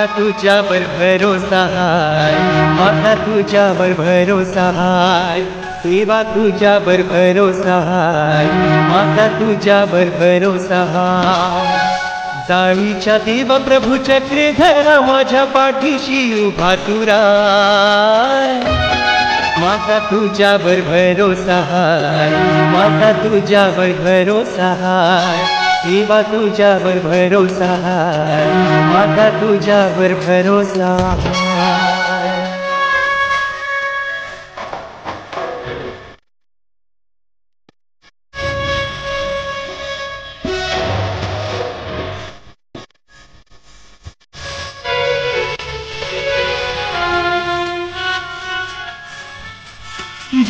माझा तुझ्यावर भरोसा हाय, माझा तुझ्यावर भरोसा हाय, देवा तुझ्यावर भरोसा हाय, माझा तुझ्यावर भरोसा हाय. जाळीच्या देव प्रभू चक्रधरा माझ्या पाठीशी उभा तू राय. माझा तुझ्यावर भरोसा हाय, माझा तुझ्यावर भरोसा हाय, देवा तुझ्यावर भरोसा हाय, माझा तुझ्यावर भरोसा हाय.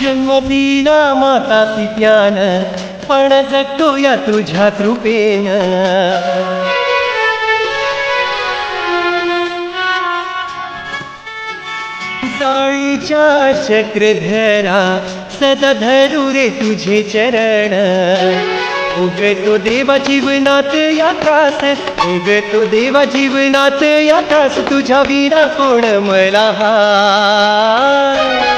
जन्म दिला माता पित्यानं, पण जगतो या तुझ्या कृपेनं. जाळीच्या चक्रधरा सदा धरू रे तुझे चरण. उगतो देवा जीवनात या त्रास, उगतो देवा जीवनात या त्रास, तुझ्या विना कोण मला हाय.